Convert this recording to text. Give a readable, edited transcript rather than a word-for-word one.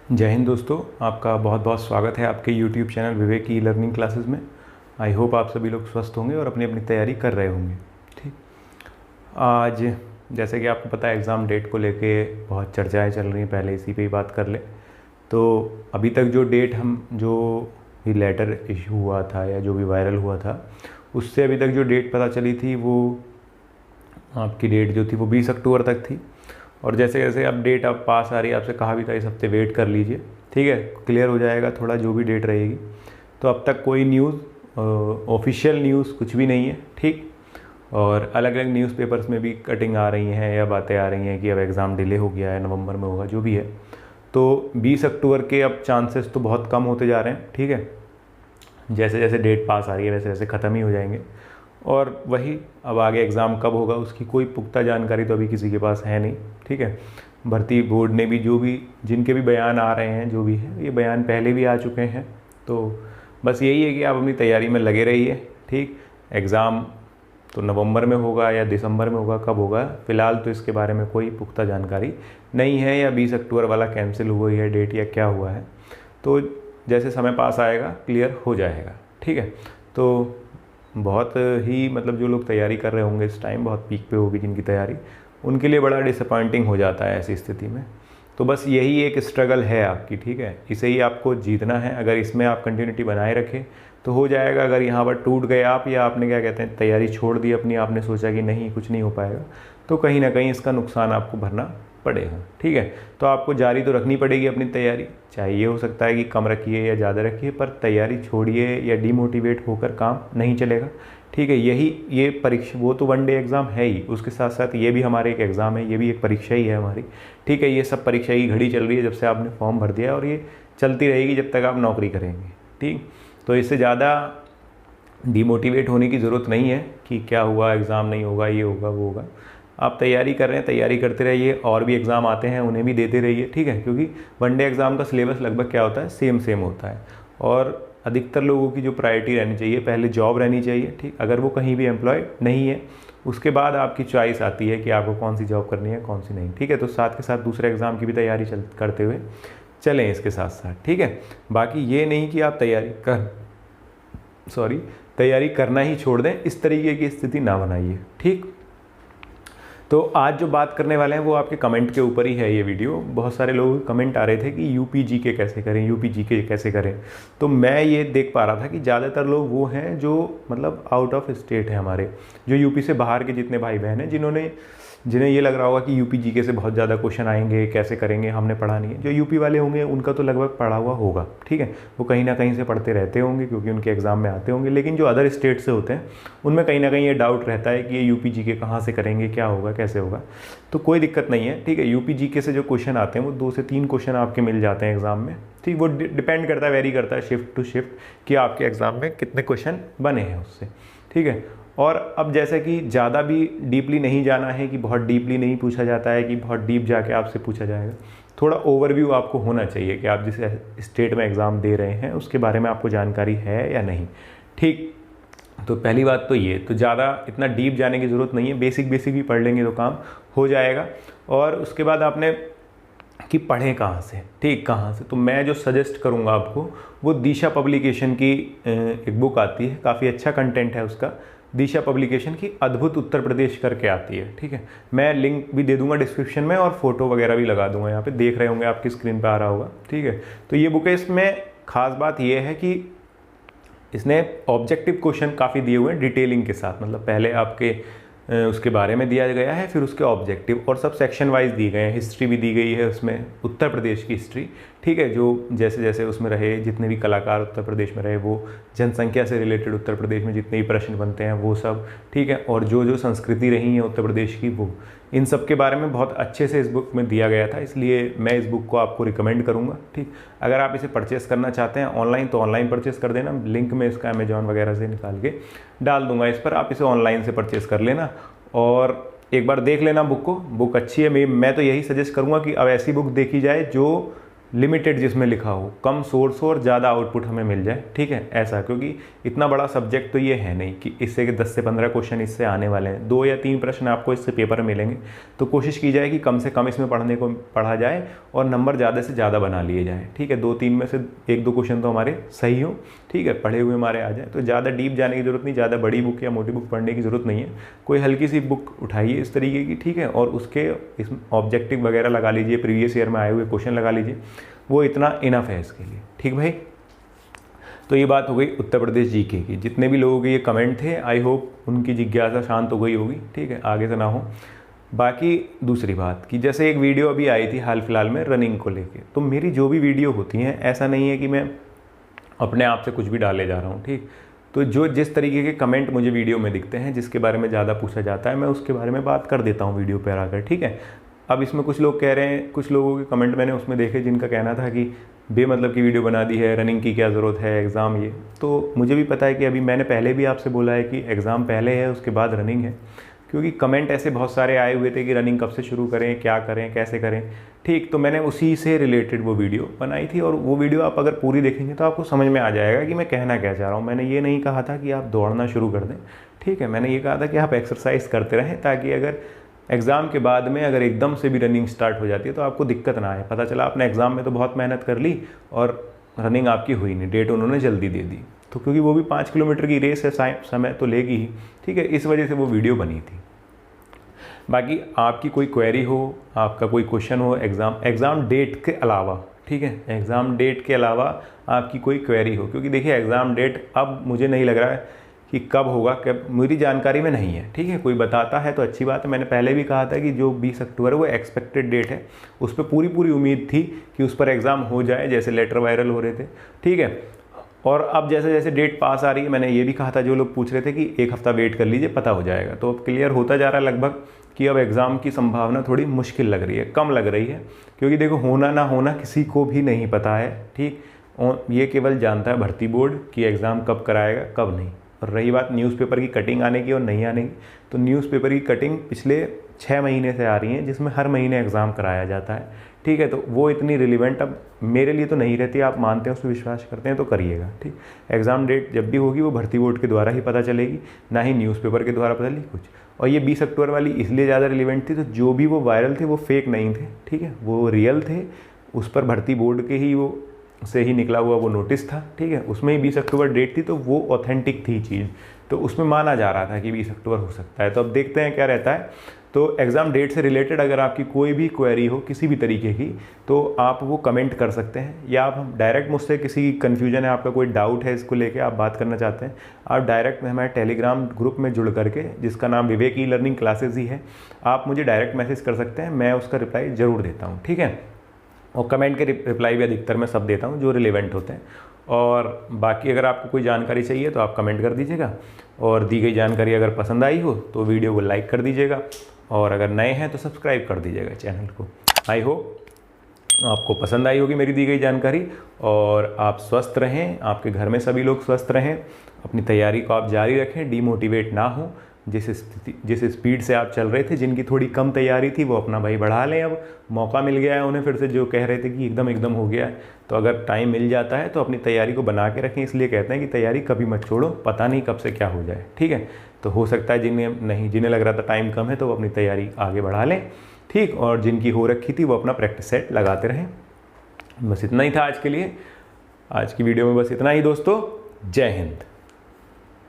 जय हिंद दोस्तों, आपका बहुत बहुत स्वागत है आपके YouTube चैनल विवेक की लर्निंग क्लासेस में। आई होप आप सभी लोग स्वस्थ होंगे और अपनी अपनी तैयारी कर रहे होंगे। ठीक, आज जैसे कि आपको पता है एग्ज़ाम डेट को लेके बहुत चर्चाएं चल रही हैं। पहले इसी पे ही बात कर ले तो अभी तक जो डेट जो भी लेटर इशू हुआ था या जो भी वायरल हुआ था, उससे अभी तक जो डेट पता चली थी वो आपकी डेट जो थी वो 20 अक्टूबर तक थी। और जैसे जैसे अब डेट अब पास आ रही है, आपसे कहा भी था इस हफ्ते वेट कर लीजिए, ठीक है, क्लियर हो जाएगा थोड़ा जो भी डेट रहेगी। तो अब तक कोई न्यूज़ ऑफिशियल न्यूज़ कुछ भी नहीं है, ठीक। और अलग अलग न्यूज़पेपर्स में भी कटिंग आ रही हैं या बातें आ रही हैं कि अब एग्ज़ाम डिले हो गया है, नवंबर में होगा, जो भी है। तो 20 अक्टूबर के अब चांसेस तो बहुत कम होते जा रहे हैं, ठीक है। जैसे जैसे डेट पास आ रही है वैसे वैसे ख़त्म ही हो जाएंगे। और वही अब आगे एग्ज़ाम कब होगा उसकी कोई पुख्ता जानकारी तो अभी किसी के पास है नहीं, ठीक है। भर्ती बोर्ड ने भी जिनके भी बयान आ रहे हैं, जो भी है, ये बयान पहले भी आ चुके हैं। तो बस यही है कि आप अपनी तैयारी में लगे रहिए, ठीक। एग्ज़ाम तो नवंबर में होगा या दिसंबर में होगा, कब होगा फ़िलहाल तो इसके बारे में कोई पुख्ता जानकारी नहीं है, या 20 अक्टूबर वाला कैंसिल हुआ है डेट या क्या हुआ है। तो जैसे समय पास आएगा क्लियर हो जाएगा, ठीक है। तो बहुत ही मतलब जो लोग तैयारी कर रहे होंगे इस टाइम, बहुत पीक पे होगी जिनकी तैयारी, उनके लिए बड़ा डिसअपॉइंटिंग हो जाता है ऐसी स्थिति में। तो बस यही एक स्ट्रगल है आपकी, ठीक है, इसे ही आपको जीतना है। अगर इसमें आप कंटिन्यूटी बनाए रखें तो हो जाएगा। अगर यहाँ पर टूट गए आप, या आपने क्या कहते हैं तैयारी छोड़ दी अपनी, आपने सोचा कि नहीं कुछ नहीं हो पाएगा, तो कहीं ना कहीं इसका नुकसान आपको भरना पड़ेगा, ठीक है। तो आपको जारी तो रखनी पड़ेगी अपनी तैयारी, चाहे ये हो सकता है कि कम रखिए या ज़्यादा रखिए, पर तैयारी छोड़िए या डीमोटिवेट होकर काम नहीं चलेगा, ठीक है। ये परीक्षा, वो तो वन डे एग्ज़ाम है ही, उसके साथ साथ ये भी हमारे एक एग्ज़ाम है, ये भी एक परीक्षा ही है हमारी, ठीक है। ये सब परीक्षा की घड़ी चल रही है जब से आपने फॉर्म भर दिया, और ये चलती रहेगी जब तक आप नौकरी करेंगे, ठीक। तो इससे ज़्यादा डीमोटिवेट होने की ज़रूरत नहीं है कि क्या हुआ, एग्ज़ाम नहीं होगा, ये होगा वो होगा। आप तैयारी कर रहे हैं, तैयारी करते रहिए, और भी एग्ज़ाम आते हैं उन्हें भी देते रहिए, ठीक है। क्योंकि वनडे एग्ज़ाम का सिलेबस लगभग क्या होता है, सेम होता है। और अधिकतर लोगों की जो प्रायोरिटी रहनी चाहिए, पहले जॉब रहनी चाहिए, ठीक। अगर वो कहीं भी एम्प्लॉय नहीं है, उसके बाद आपकी चॉइस आती है कि आपको कौन सी जॉब करनी है कौन सी नहीं, ठीक है। तो साथ के साथ दूसरे एग्ज़ाम की भी तैयारी करते हुए चलें इसके साथ साथ, ठीक है। बाकी ये नहीं कि आप तैयारी करना ही छोड़ दें, इस तरीके की स्थिति ना बनाइए, ठीक। तो आज जो बात करने वाले हैं वो आपके कमेंट के ऊपर ही है ये वीडियो। बहुत सारे लोग कमेंट आ रहे थे कि यूपी जीके कैसे करें, यूपी जीके कैसे करें। तो मैं ये देख पा रहा था कि ज़्यादातर लोग वो हैं जो मतलब आउट ऑफ स्टेट है हमारे, जो यूपी से बाहर के जितने भाई बहन हैं, जिन्हें ये लग रहा होगा कि यूपी जीके से बहुत ज़्यादा क्वेश्चन आएंगे, कैसे करेंगे, हमने पढ़ा नहीं है। जो यूपी वाले होंगे उनका तो लगभग पढ़ा हुआ होगा, ठीक है। वो कहीं ना कहीं से पढ़ते रहते होंगे क्योंकि उनके एग्ज़ाम में आते होंगे। लेकिन जो अदर स्टेट से होते हैं उनमें कहीं ना कहीं ये डाउट रहता है कि ये यूपी जीके कहाँ से करेंगे, क्या होगा, कैसे होगा। तो कोई दिक्कत नहीं है, ठीक है। यूपी जीके से जो क्वेश्चन आते हैं वो 2 से 3 क्वेश्चन आपके मिल जाते हैं एग्ज़ाम में, ठीक। वो डिपेंड करता है, वेरी करता है शिफ्ट टू शिफ्ट कि आपके एग्ज़ाम में कितने क्वेश्चन बने हैं उससे, ठीक है। और अब जैसे कि ज़्यादा भी डीपली नहीं जाना है, कि बहुत डीपली नहीं पूछा जाता है कि बहुत डीप जाके आपसे पूछा जाएगा। थोड़ा ओवरव्यू आपको होना चाहिए कि आप जिस स्टेट में एग्ज़ाम दे रहे हैं उसके बारे में आपको जानकारी है या नहीं, ठीक। तो पहली बात तो ये, तो ज़्यादा इतना डीप जाने की ज़रूरत नहीं है, बेसिक भी पढ़ लेंगे तो काम हो जाएगा। और उसके बाद आपने कि पढ़ें कहाँ से, ठीक, कहाँ से। तो मैं जो सजेस्ट करूँगा आपको, वो दिशा पब्लिकेशन की एक बुक आती है, काफ़ी अच्छा कंटेंट है उसका। दिशा पब्लिकेशन की अद्भुत उत्तर प्रदेश करके आती है, ठीक है। मैं लिंक भी दे दूंगा डिस्क्रिप्शन में, और फोटो वगैरह भी लगा दूंगा, यहाँ पे देख रहे होंगे आपकी स्क्रीन पे आ रहा होगा, ठीक है। तो ये बुक है, इसमें खास बात ये है कि इसने ऑब्जेक्टिव क्वेश्चन काफ़ी दिए हुए हैं डिटेलिंग के साथ। मतलब पहले आपके उसके बारे में दिया गया है, फिर उसके ऑब्जेक्टिव, और सब सेक्शन वाइज दिए गए हैं। हिस्ट्री भी दी गई है उसमें, उत्तर प्रदेश की हिस्ट्री, ठीक है। जो जैसे जैसे उसमें रहे, जितने भी कलाकार उत्तर प्रदेश में रहे, वो जनसंख्या से रिलेटेड उत्तर प्रदेश में जितने भी प्रश्न बनते हैं वो सब, ठीक है। और जो संस्कृति रही है उत्तर प्रदेश की, वो इन सब के बारे में बहुत अच्छे से इस बुक में दिया गया था। इसलिए मैं इस बुक को आपको रिकमेंड करूँगा, ठीक। अगर आप इसे परचेस करना चाहते हैं ऑनलाइन तो ऑनलाइन परचेस कर देना, लिंक में इसका अमेजॉन वगैरह से निकाल के डाल दूंगा इस पर, आप इसे ऑनलाइन से परचेस कर लेना और एक बार देख लेना बुक को। बुक अच्छी है, मैं तो यही सजेस्ट करूँगा कि अब ऐसी बुक देखी जाए जो लिमिटेड जिसमें लिखा हो, कम सोर्स हो और ज़्यादा आउटपुट हमें मिल जाए, ठीक है, ऐसा। क्योंकि इतना बड़ा सब्जेक्ट तो ये है नहीं कि इससे 10 से 15 क्वेश्चन इससे आने वाले हैं, 2 या 3 प्रश्न आपको इससे पेपर में मिलेंगे। तो कोशिश की जाए कि कम से कम इसमें पढ़ा जाए और नंबर ज़्यादा से ज़्यादा बना लिए जाए, ठीक है। 2-3 में से 1-2 क्वेश्चन तो हमारे सही हो, ठीक है, पढ़े हुए हमारे आ जाए। तो ज़्यादा डीप जाने की ज़रूरत नहीं, ज़्यादा बड़ी बुक या मोटी बुक पढ़ने की ज़रूरत नहीं है। कोई हल्की सी बुक उठाइए इस तरीके की, ठीक है, और उसके इस ऑब्जेक्टिव वगैरह लगा लीजिए, प्रीवियस ईयर में आए हुए क्वेश्चन लगा लीजिए, वो इतना इनफ है इसके लिए, ठीक भाई। तो ये बात हो गई उत्तर प्रदेश जीके की। जितने भी लोगों के ये कमेंट थे, आई होप उनकी जिज्ञासा शांत हो गई होगी, ठीक है, आगे से ना हो। बाकी दूसरी बात कि जैसे एक वीडियो अभी आई थी हाल फिलहाल में रनिंग को लेके, तो मेरी जो भी वीडियो होती हैं, ऐसा नहीं है कि मैं अपने आप से कुछ भी डाले जा रहा हूँ, ठीक। तो जो जिस तरीके के कमेंट मुझे वीडियो में दिखते हैं, जिसके बारे में ज़्यादा पूछा जाता है, मैं उसके बारे में बात कर देता हूँ वीडियो पर आकर, ठीक है। अब इसमें कुछ लोग कह रहे हैं, कुछ लोगों के कमेंट मैंने उसमें देखे जिनका कहना था कि बेमतलब की वीडियो बना दी है, रनिंग की क्या ज़रूरत है, एग्ज़ाम ये। तो मुझे भी पता है कि अभी मैंने पहले भी आपसे बोला है कि एग्ज़ाम पहले है, उसके बाद रनिंग है। क्योंकि कमेंट ऐसे बहुत सारे आए हुए थे कि रनिंग कब से शुरू करें, क्या करें, कैसे करें, ठीक। तो मैंने उसी से रिलेटेड वो वीडियो बनाई थी, और वो वीडियो आप अगर पूरी देखेंगे तो आपको समझ में आ जाएगा कि मैं कहना क्या चाह रहा हूँ। मैंने ये नहीं कहा था कि आप दौड़ना शुरू कर दें, ठीक है। मैंने ये कहा था कि आप एक्सरसाइज करते रहें, ताकि अगर एग्ज़ाम के बाद में अगर एकदम से भी रनिंग स्टार्ट हो जाती है तो आपको दिक्कत ना आए। पता चला आपने एग्ज़ाम में तो बहुत मेहनत कर ली और रनिंग आपकी हुई नहीं, डेट उन्होंने जल्दी दे दी। तो क्योंकि वो भी 5 किलोमीटर की रेस है, समय तो लेगी ही, ठीक है, इस वजह से वो वीडियो बनी थी। बाकी आपकी कोई क्वेरी हो, आपका कोई क्वेश्चन हो एग्ज़ाम डेट के अलावा, ठीक है, एग्ज़ाम डेट के अलावा आपकी कोई क्वेरी हो, क्योंकि देखिए एग्ज़ाम डेट अब मुझे नहीं लग रहा है कि कब होगा, कब मेरी जानकारी में नहीं है, ठीक है। कोई बताता है तो अच्छी बात है। मैंने पहले भी कहा था कि जो 20 अक्टूबर है वो एक्सपेक्टेड डेट है, उस पर पूरी उम्मीद थी कि उस पर एग्ज़ाम हो जाए, जैसे लेटर वायरल हो रहे थे, ठीक है। और अब जैसे जैसे डेट पास आ रही है, मैंने ये भी कहा था, जो लोग पूछ रहे थे कि 1 हफ्ता वेट कर लीजिए, पता हो जाएगा। तो अब क्लियर होता जा रहा है लगभग कि अब एग्ज़ाम की संभावना थोड़ी मुश्किल लग रही है, कम लग रही है। क्योंकि देखो, होना ना होना किसी को भी नहीं पता है, ठीक। और ये केवल जानता है भर्ती बोर्ड कि एग्ज़ाम कब कराएगा, कब नहीं। और रही बात न्यूज़पेपर की कटिंग आने की और नहीं आने की, तो न्यूज़पेपर की कटिंग पिछले 6 महीने से आ रही है, जिसमें हर महीने एग्ज़ाम कराया जाता है, ठीक है। तो वो इतनी रिलीवेंट अब मेरे लिए तो नहीं रहती। आप मानते हैं, उस पर विश्वास करते हैं तो करिएगा, ठीक। एग्ज़ाम डेट जब भी होगी वो भर्ती बोर्ड के द्वारा ही पता चलेगी, ना ही न्यूज़पेपर के द्वारा पता चलेगी कुछ। और ये 20 अक्टूबर वाली इसलिए ज़्यादा रिलीवेंट थी, तो जो भी वो वायरल थे वो फेक नहीं थे, ठीक है, वो रियल थे। उस पर भर्ती बोर्ड के ही वो से ही निकला हुआ वो नोटिस था, ठीक है। उसमें ही 20 अक्टूबर डेट थी, तो वो ऑथेंटिक थी चीज़, तो उसमें माना जा रहा था कि 20 अक्टूबर हो सकता है। तो अब देखते हैं क्या रहता है। तो एग्ज़ाम डेट से रिलेटेड अगर आपकी कोई भी क्वेरी हो किसी भी तरीके की, तो आप वो कमेंट कर सकते हैं, या आप डायरेक्ट मुझसे किसी कन्फ्यूजन है, आपका कोई डाउट है इसको लेके, आप बात करना चाहते हैं, आप डायरेक्ट हमारे टेलीग्राम ग्रुप में जुड़ करके, जिसका नाम विवेक ई लर्निंग क्लासेस ही है, आप मुझे डायरेक्ट मैसेज कर सकते हैं, मैं उसका रिप्लाई ज़रूर देता हूँ, ठीक है। और कमेंट के रिप्लाई भी अधिकतर मैं सब देता हूँ जो रिलेवेंट होते हैं। और बाकी अगर आपको कोई जानकारी चाहिए तो आप कमेंट कर दीजिएगा, और दी गई जानकारी अगर पसंद आई हो तो वीडियो को लाइक कर दीजिएगा, और अगर नए हैं तो सब्सक्राइब कर दीजिएगा चैनल को। आई होप आपको पसंद आई होगी मेरी दी गई जानकारी, और आप स्वस्थ रहें, आपके घर में सभी लोग स्वस्थ रहें, अपनी तैयारी को आप जारी रखें, डीमोटिवेट ना हो। जिस स्पीड से आप चल रहे थे, जिनकी थोड़ी कम तैयारी थी, वो अपना भाई बढ़ा लें। अब मौका मिल गया है उन्हें फिर से, जो कह रहे थे कि एकदम हो गया है, तो अगर टाइम मिल जाता है तो अपनी तैयारी को बना के रखें। इसलिए कहते हैं कि तैयारी कभी मत छोड़ो, पता नहीं कब से क्या हो जाए, ठीक है। तो हो सकता है जिन्हें लग रहा था टाइम कम है, तो वो अपनी तैयारी आगे बढ़ा लें, ठीक। और जिनकी हो रखी थी वो अपना प्रैक्टिस सेट लगाते रहें। बस इतना ही था आज के लिए, आज की वीडियो में बस इतना ही दोस्तों। जय हिंद।